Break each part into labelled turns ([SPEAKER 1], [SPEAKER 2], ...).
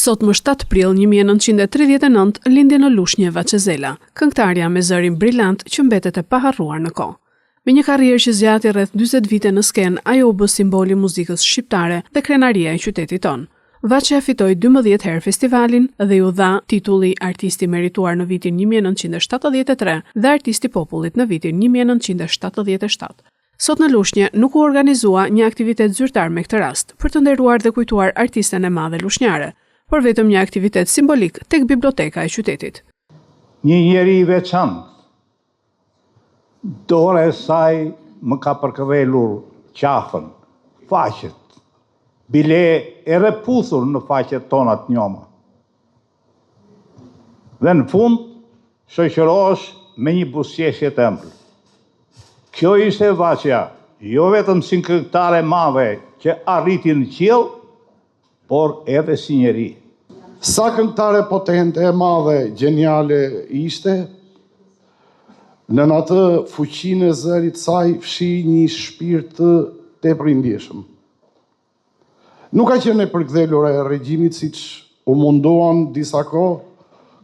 [SPEAKER 1] Sot më 7 prill 1939 lindi në Lushnjë Vaçezela, këngëtarja me zërin brillant që mbetet e paharruar në kohë. Me një karrierë që zgjati rreth 40 vite në skenë, ajo u bë simboli i muzikës shqiptare dhe krenaria e qytetit tonë. Vaçja fitoi 12 herë festivalin dhe ju dha titulli artisti merituar në vitin 1973 dhe artisti popullit në vitin 1977. Sot në Lushnjë nuk u organizua një aktivitet zyrtar me këtë rast, për të nderuar dhe kujtuar artisten e madhe lushnjare, por vetëm një aktivitet simbolik tek biblioteka e qytetit.
[SPEAKER 2] Një njeri i veçantë, dora e saj më ka përkëvelur qafën, faqet, bile e reputhur në faqet tona të njoma. Dhe në fund, shoqërohesh me një buzëqeshje të ëmbël. Kjo ishte Vaçja, jo vetëm si këngëtare madhe që arriti në qiell, por edhe si njeri.
[SPEAKER 3] Sa këngëtare potente e madhe, gjeniale ishte, në atë fuqinë e zërit saj fshi një shpirt të tepër i ndjeshëm. Nuk ka qenë e përkthjelur e regjimit siç u munduan disa kohë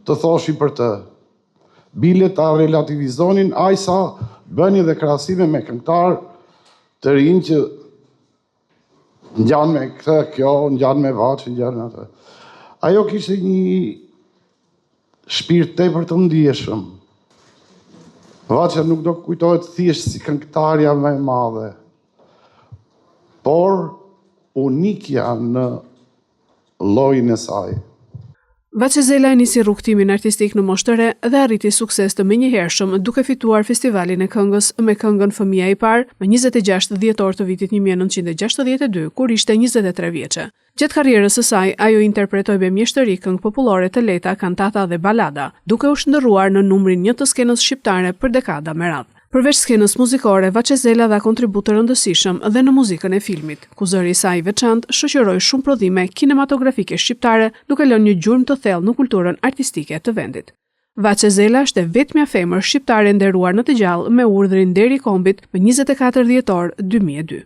[SPEAKER 3] të thoshin për të. Bile ta relativizonin aq sa bëni dhe krahasime me këngëtar të rinj që ngjan me këtë, kjo, ngjan me Vaçë, ngjan me atë. Ajo kishte një shpirt tepër të ndjeshëm. Vaçja nuk do kujtohet thjesht si këngëtarja më e madhe, por unikja në llojin e saj.
[SPEAKER 1] Vaçezela nisi rrugtimin artistik në moshë të re dhe arriti sukses të menjëhershëm duke fituar festivalin e këngës me këngën Fëmia i parë më 26 dhjetor të vitit 1962, kur ishte 23 vjeçe. Gjatë karrierës së saj, ajo interpretoi me mjeshtëri këngë popullore të lehta, kantata dhe balada, duke u shndërruar në numrin 1 të skenës shqiptare për dekada me radhë. Përveç skenës muzikore, Vaçezela dha kontribut të rëndësishëm dhe në muzikën e filmit, ku zëri i saj i veçantë shoqëroi shumë prodhime kinematografike shqiptare, duke lënë një gjurmë të thellë në kulturën artistike të vendit. Vaçezela është e vetmja femër shqiptare nderuar në të gjallë me urdhrin deri i kombit më 24 dhjetor 2002.